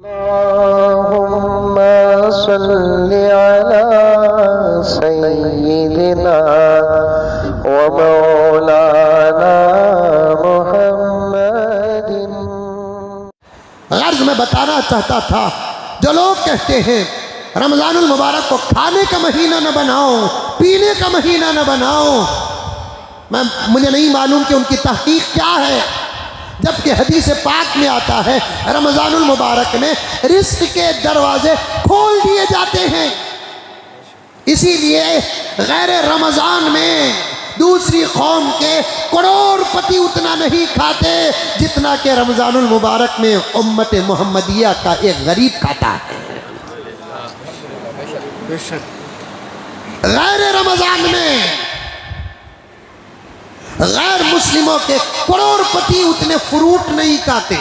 अल्लाहुम्मा सल्लि अला सय्यिदिना व मौलाना मुहम्मदिन। गर्ज में बताना चाहता था, जो लोग कहते हैं रमजानुल मुबारक को खाने का महीना न बनाओ, पीने का महीना न बनाओ, मुझे नहीं मालूम कि उनकी तहकीक क्या है, जबकि हदीस पाक में आता है रमजानुल मुबारक में रिस्क के दरवाजे खोल दिए जाते हैं। इसीलिए गैर रमजान में दूसरी कौम के करोड़पति उतना नहीं खाते जितना कि रमजानुल मुबारक में उम्मत मोहम्मदिया का एक गरीब खाता है। गैर रमजान में गैर मुस्लिमों के करोड़पति उतने फ्रूट नहीं खाते।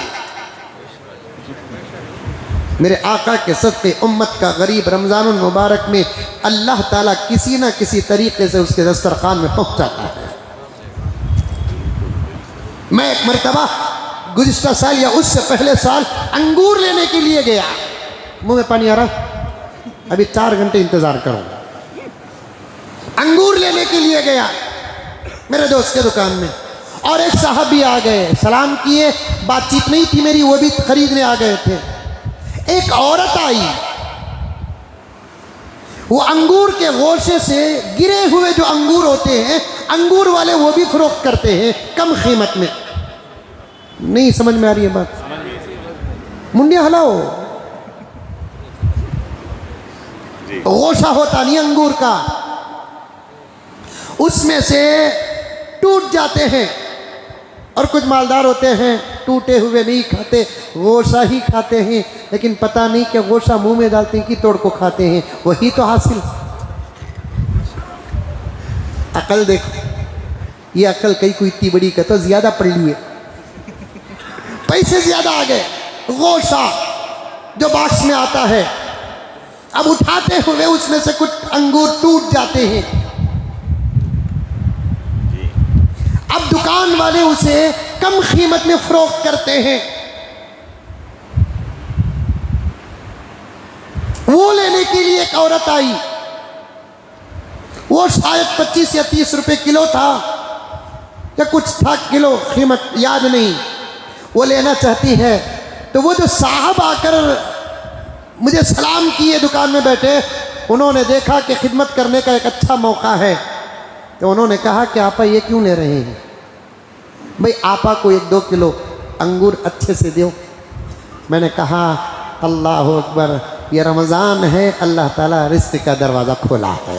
मेरे आका के सदक़े उम्मत का गरीब रमजानुल मुबारक में अल्लाह ताला किसी ना किसी तरीके से उसके दस्तरखान में पहुंचाता है। मैं एक मरतबा गुज़िश्ता साल या उससे पहले साल अंगूर लेने के लिए गया। मुंह में पानी आ रहा, अभी 4 घंटे इंतजार करो। अंगूर लेने के लिए गया मेरे दोस्त के दुकान में, और एक साहब भी आ गए, सलाम किए, बातचीत नहीं थी मेरी, वो भी खरीदने आ गए थे। एक औरत आई, वो अंगूर के गोशे से गिरे हुए जो अंगूर होते हैं, अंगूर वाले वो भी फरोख्त करते हैं कम कीमत में। नहीं समझ में आ रही है बात? मुंडिया हलाओ। गोशा होता नहीं अंगूर का, उसमें से टूट जाते हैं, और कुछ मालदार होते हैं टूटे हुए नहीं खाते, गोशा ही खाते हैं। लेकिन पता नहीं कि गोशा मुंह में डालते हैं कि तोड़ को खाते हैं, वही तो हासिल। अकल देखो, ये अकल कई कोई इतनी बड़ी का तो ज्यादा पढ़ लिए, पैसे ज्यादा आ गए। गोशा जो बॉक्स में आता है, अब उठाते हुए उसमें से कुछ अंगूर टूट जाते हैं। अब दुकान वाले उसे कम कीमत में फरोख्त करते हैं। वो लेने के लिए एक औरत आई, वो शायद 25 या 30 रुपए किलो था या कुछ था किलो, कीमत याद नहीं। वो लेना चाहती है, तो वो जो साहब आकर मुझे सलाम किए दुकान में बैठे, उन्होंने देखा कि खिदमत करने का एक अच्छा मौका है, तो उन्होंने कहा कि आपा ये क्यों ले रहे हैं भाई, आपा को 1-2 किलो अंगूर अच्छे से दो। मैंने कहा अल्लाह अकबर, ये रमज़ान है, अल्लाह ताला रिज़्क़ का दरवाज़ा खोला है।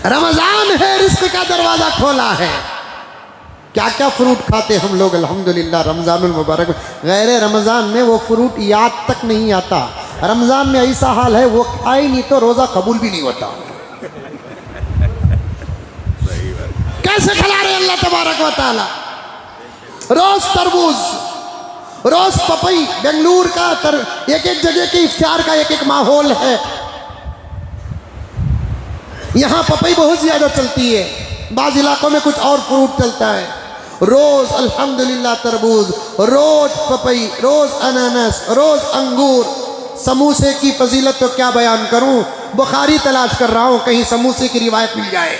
रमज़ान है, रिज़्क़ का दरवाज़ा खोला है। क्या क्या फ्रूट खाते हम लोग अल्हम्दुलिल्लाह रमज़ानुल मुबारक में। गैर रमज़ान में वो फ्रूट याद तक नहीं आता। रमज़ान में ऐसा हाल है, वो खाए नहीं तो रोज़ा कबूल भी नहीं होता। कैसे खिला रहे अल्लाह तबारक व तआला। रोज तरबूज, रोज पपई। बेंगलुरु का एक एक जगह के इफ्तार का एक एक माहौल है। यहाँ पपई बहुत ज्यादा चलती है, बाज़ इलाकों में कुछ और फ्रूट चलता है। रोज अल्हम्दुलिल्लाह तरबूज, रोज पपई, रोज अनानस, रोज अंगूर। समोसे की फजीलत तो क्या बयान करूं, बुखारी तलाश कर रहा हूं कहीं समोसे की रिवायत मिल जाए।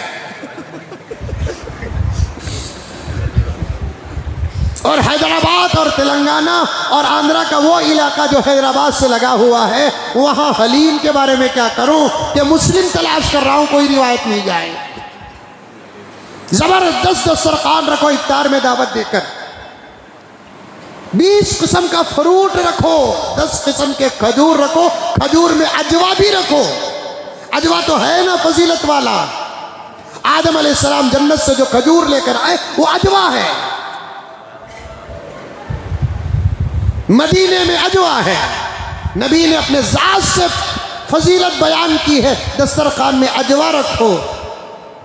और हैदराबाद और तेलंगाना और आंध्रा का वो इलाका जो हैदराबाद से लगा हुआ है, वहाँ हलीम के बारे में क्या करूं कि मुस्लिम तलाश कर रहा हूं, कोई रिवायत मिल जाए। जबरदस्त दस्तरखान रखो, इफ्तार में दावत देकर 20 किस्म का फ्रूट रखो, 10 किस्म के खजूर रखो, खजूर में अजवा भी रखो। अजवा तो है ना फजीलत वाला, आदम अलैहिस्सलाम जन्नत से जो खजूर लेकर आए वो अजवा है। मदीने में अजवा है। नबी ने अपने ज़ात से फजीलत बयान की है, दस्तरखान में अजवा रखो,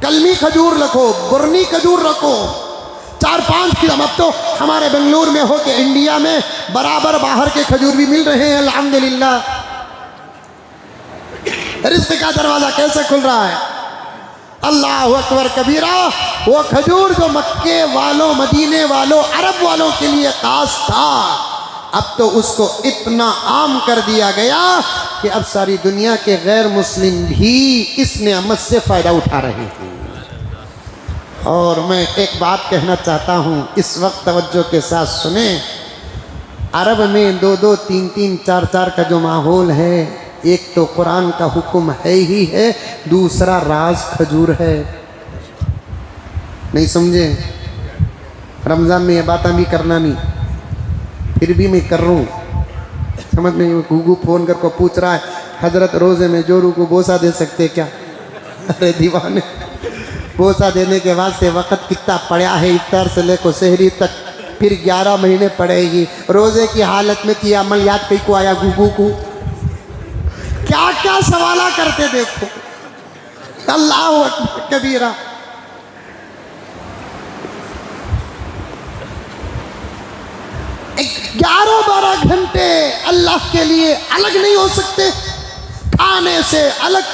कलमी खजूर रखो, बुरनी खजूर रखो। 4-5 किलो। अब तो हमारे बेंगलुरु में हो के इंडिया में बराबर बाहर के खजूर भी मिल रहे हैं अल्हम्दुलिल्लाह। रिज़्क़ का दरवाज़ा कैसे खुल रहा है। अल्लाह अकबर कबीरा। वो खजूर जो मक्के वालों, मदीने वालों, अरब वालों के लिए खास था, अब तो उसको इतना आम कर दिया गया कि अब सारी दुनिया के गैर मुस्लिम भी इस नेमत से फ़ायदा उठा रहे हैं। और मैं एक बात कहना चाहता हूँ, इस वक्त तवज्जो के साथ सुने। अरब में 2-2, 3-3, 4-4 का जो माहौल है, एक तो कुरान का हुक्म है ही है, दूसरा राज खजूर है। नहीं समझे? रमज़ान में ये बात भी करना नहीं, फिर भी मैं कर रहा हूँ। समझ में? गुगू फ़ोन करके पूछ रहा है, हजरत रोज़े में जोरू को बोसा दे सकते क्या? अरे दीवाने, बोसा देने के बाद से वक़्त कितना पड़ा है, इफ्तार से लेकर सहरी तक, फिर 11 महीने पड़ेगी। रोज़े की हालत में कि अमल याद कहीं को आया गुगू को, क्या क्या सवाला करते देखो। अल्लाह अकबर कबीरा। एक 11-12 घंटे अल्लाह के लिए अलग नहीं हो सकते? खाने से अलग,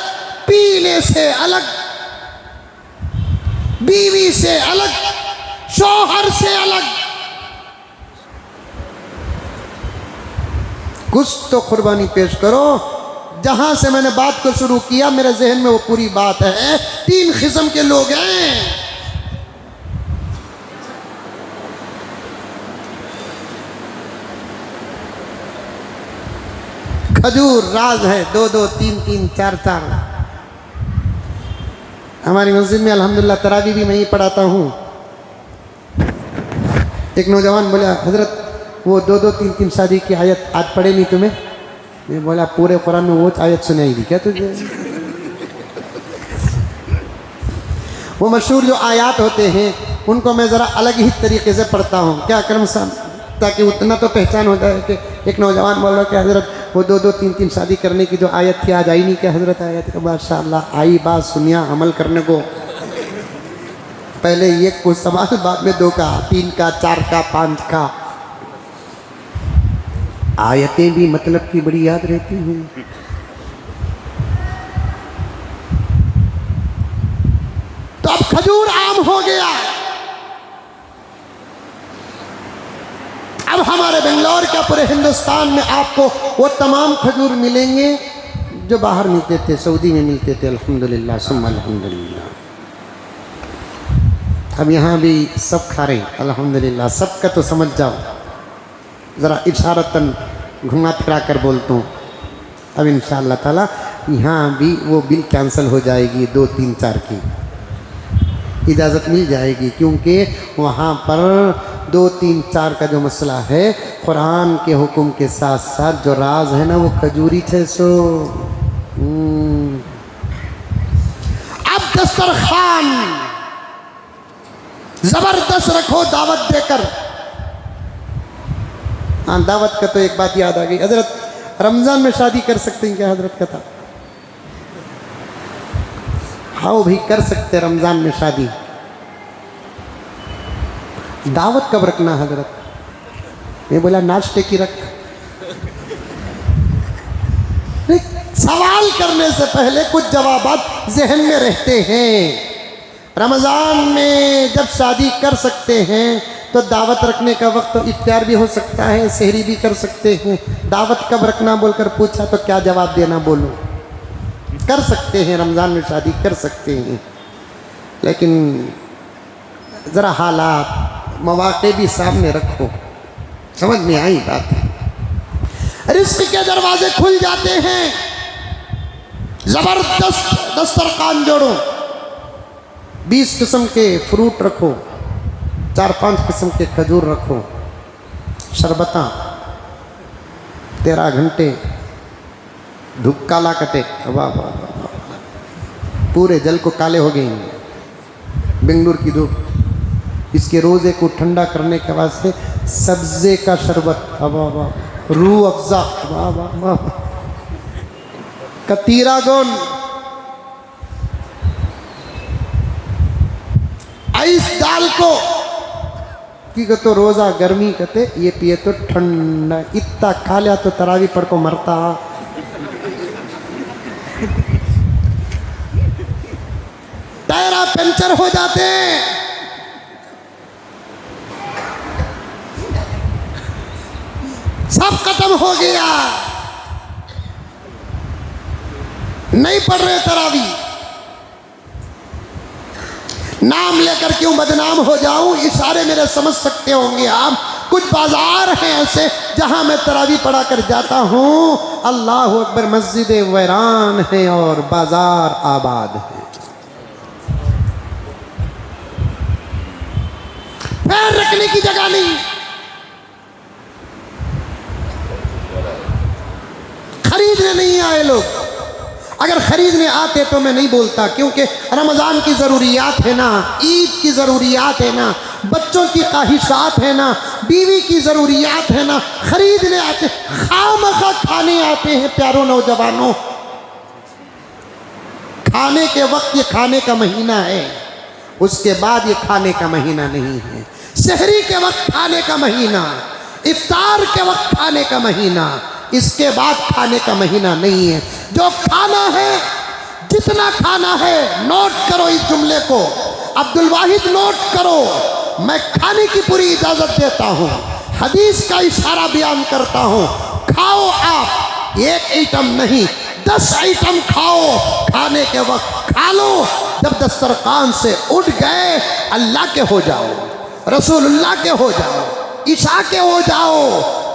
पीने से अलग, बीवी से अलग, शौहर से अलग। कुछ तो कुर्बानी पेश करो। जहां से मैंने बात को शुरू किया मेरे जहन में वो पूरी बात है। 3 किस्म के लोग हैं। खजूर राज है, 2-2, 3-3, 4-4। हमारी मस्जिद में अल्हम्दुलिल्लाह तरावी भी मैं ही पढ़ाता हूँ। एक नौजवान बोला, हजरत वो 2-2, 3-3 शादी की आयत आज पढ़े नहीं तुम्हें? मैं बोला पूरे कुरान में वो आयत सुनाई दी क्या तुझे? वो मशहूर जो आयात होते हैं उनको मैं ज़रा अलग ही तरीके से पढ़ता हूँ। क्या करम साहब, ताकि उतना तो पहचान हो जाए कि एक नौजवान बोल रहा कि हजरत वो 2-2, 3-3 शादी करने की जो आयत थी आज आई नहीं क्या हजरत? आयत का माशाअल्लाह आई, बात सुनिया अमल करने को। पहले ये कुछ सवाल, बाद में 2 का, 3 का, 4 का, 5 का। आयतें भी मतलब की बड़ी याद रहती हैं। तो अब खजूर आम हो गया। अब हमारे बेंगलोर का पूरे हिंदुस्तान में आपको वो तमाम खजूर मिलेंगे जो बाहर मिलते थे, सऊदी में मिलते थे। अल्हम्दुलिल्लाह सुम्मा अल्हम्दुलिल्लाह। अब यहाँ भी सब खा रहे हैं अल्हम्दुलिल्लाह। सबका तो समझ जाओ, ज़रा इशारतन घुमा फिरा कर बोलता हूँ। अब इंशाअल्लाह ताला यहाँ भी वो बिल कैंसिल हो जाएगी, 2, 3, 4 की इजाज़त मिल जाएगी, क्योंकि वहाँ पर 2, 3, 4 का जो मसला है, कुरान के हुक्म के साथ साथ जो राज है ना वो खजूरी थे। सो अब दस्तरखान जबरदस्त रखो दावत देकर। हाँ, दावत का तो एक बात याद आ गई। हजरत रमज़ान में शादी कर सकते हैं क्या? हजरत का था। हाँ भी कर सकते रमज़ान में शादी। दावत कब रखना हजरत? मैं बोला नाश्ते की रख। सवाल करने से पहले कुछ जवाबात जहन में रहते हैं। रमज़ान में जब शादी कर सकते हैं तो दावत रखने का वक्त तो इफ्तार भी हो सकता है, सहरी भी कर सकते हैं। दावत कब रखना बोलकर पूछा तो क्या जवाब देना? बोलो। कर सकते हैं, रमज़ान में शादी कर सकते हैं, लेकिन ज़रा हालात मौक़े भी सामने रखो। समझ में आई बात? रिज़्क़ के दरवाजे खुल जाते हैं। ज़बरदस्त दस्तरखान जोड़ो। 20 किस्म के फ्रूट रखो, 4-5 किस्म के खजूर रखो, शरबता 13 घंटे धूप काला कटे। वाह वाह वाह, पूरे जल को काले हो गए बेंगलुरु की धूप। इसके रोज़े को ठंडा करने के वास्ते सब्ज़े का शरबत, वाह वाह, रूह अफ़ज़ा, वाह वाह वाह, कतीरा गोन, आइस डाल को की तो रोज़ा गर्मी कहते, ये पिए तो ठंडा। इतना खा लिया तो तरावी पढ़ को मरता। टायरा पंचर हो जाते। सब खत्म हो गया, नहीं पढ़ रहे तरावी। नाम लेकर क्यों बदनाम हो जाऊं, इशारे मेरे समझ सकते होंगे आप। कुछ बाजार हैं ऐसे जहां मैं तरावी पढ़ा कर जाता हूं, अल्लाह अकबर, मस्जिदें वैरान हैं और बाजार आबाद है। पैर रखने की जगह नहीं, खरीदने नहीं आए लोग। अगर खरीदने आते तो मैं नहीं बोलता, क्योंकि रमज़ान की ज़रूरियात है ना, ईद की ज़रूरियात है ना, बच्चों की ख्वाहिशात है ना, बीवी की ज़रूरियात है ना, खरीदने आते, खामखा खाने आते हैं। प्यारों नौजवानों, खाने के वक्त ये खाने का महीना है, उसके बाद ये खाने का महीना नहीं है। सहरी के वक्त खाने का महीना, इफ्तार के वक्त खाने का महीना, इसके बाद खाने का महीना नहीं है। जो खाना है, जितना खाना है, नोट करो इस जुमले को, अब्दुल वाहिद नोट करो। मैं खाने की पूरी इजाज़त देता हूँ, हदीस का इशारा बयान करता हूँ। खाओ आप, एक आइटम नहीं 10 आइटम खाओ। खाने के वक्त खा लो, जब दस्तरखान से उठ गए, अल्लाह के हो जाओ, रसूलुल्लाह के हो जाओ, ईशा के हो जाओ,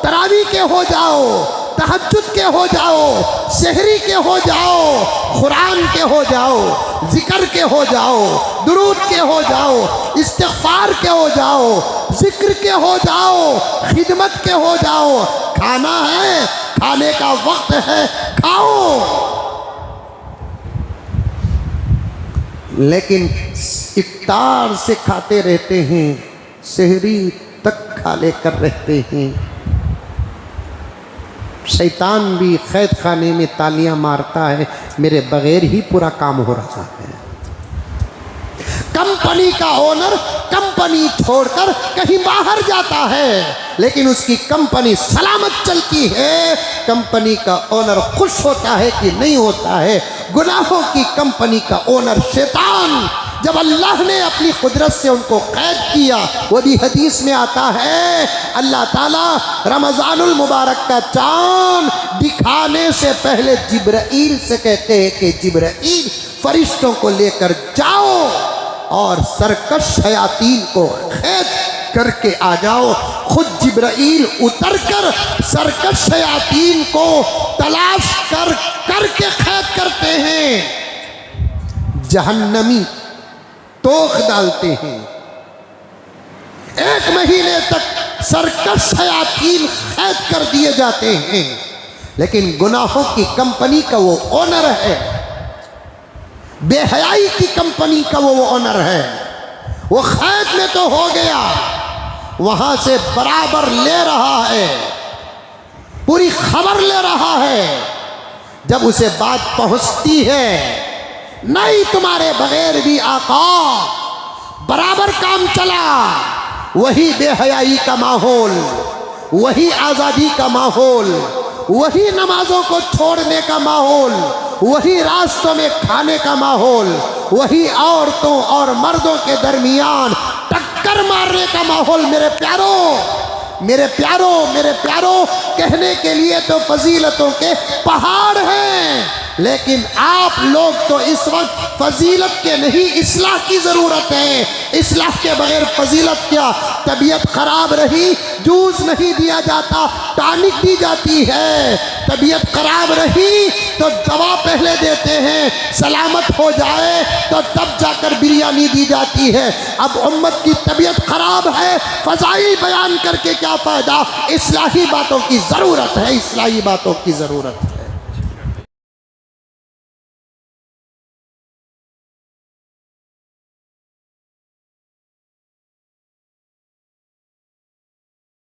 तरावी के हो जाओ, तहज्जुद के हो जाओ, सहरी के हो जाओ, कुरान के हो जाओ, जिक्र के हो जाओ, दुरूद के हो जाओ, इस्तिग़फ़ार के हो जाओ, जिक्र के हो जाओ, खिदमत के हो जाओ। खाना है, खाने का वक्त है, खाओ। लेकिन इफ्तार से खाते रहते हैं, सहरी तक खा लेकर रहते हैं। शैतान भी कैद खाने में तालियां मारता है, मेरे बगैर ही पूरा काम हो रहा है। कंपनी का ओनर कंपनी छोड़कर कहीं बाहर जाता है, लेकिन उसकी कंपनी सलामत चलती है। कंपनी का ओनर खुश होता है कि नहीं होता है? गुनाहों की कंपनी का ओनर शैतान। जब अल्लाह ने अपनी कुदरत से उनको कैद किया, वो भी हदीस में आता है, अल्लाह ताला रमज़ानुल मुबारक का चाँद दिखाने से पहले जिब्राईल से कहते हैं कि जिब्राईल फरिश्तों को लेकर जाओ और सरकश शयातीन को कैद करके आ जाओ। खुद जिब्राईल उतरकर सरकश शयातीन को तलाश करके कैद करते हैं, जहन्नमी तोख डालते हैं। 1 महीने तक सरकश शयातीन कैद कर दिए जाते हैं, लेकिन गुनाहों की कंपनी का वो ओनर है, बेहयाई की कंपनी का वो ओनर है। वो कैद में तो हो गया, वहां से बराबर ले रहा है, पूरी खबर ले रहा है। जब उसे बात पहुंचती है, नहीं तुम्हारे बगैर भी आका बराबर काम चला, वही बेहयाई का माहौल, वही आज़ादी का माहौल, वही नमाजों को छोड़ने का माहौल, वही रास्तों में खाने का माहौल, वही औरतों और मर्दों के दरमियान टक्कर मारने का माहौल। मेरे प्यारों, मेरे प्यारों, मेरे प्यारों, कहने के लिए तो फजीलतों के पहाड़ हैं, लेकिन आप लोग तो इस वक्त फजीलत के नहीं, इस्लाह की ज़रूरत है। इस्लाह के बगैर फजीलत क्या? तबीयत ख़राब रही, जूस नहीं दिया जाता, टॉनिक दी जाती है। तबीयत ख़राब रही तो दवा पहले देते हैं, सलामत हो जाए तो तब जाकर बिरयानी दी जाती है। अब उम्मत की तबीयत ख़राब है, फ़ज़ाइल बयान करके क्या फ़ायदा? इस्लाही बातों की ज़रूरत है, इस्लाही बातों की ज़रूरत है।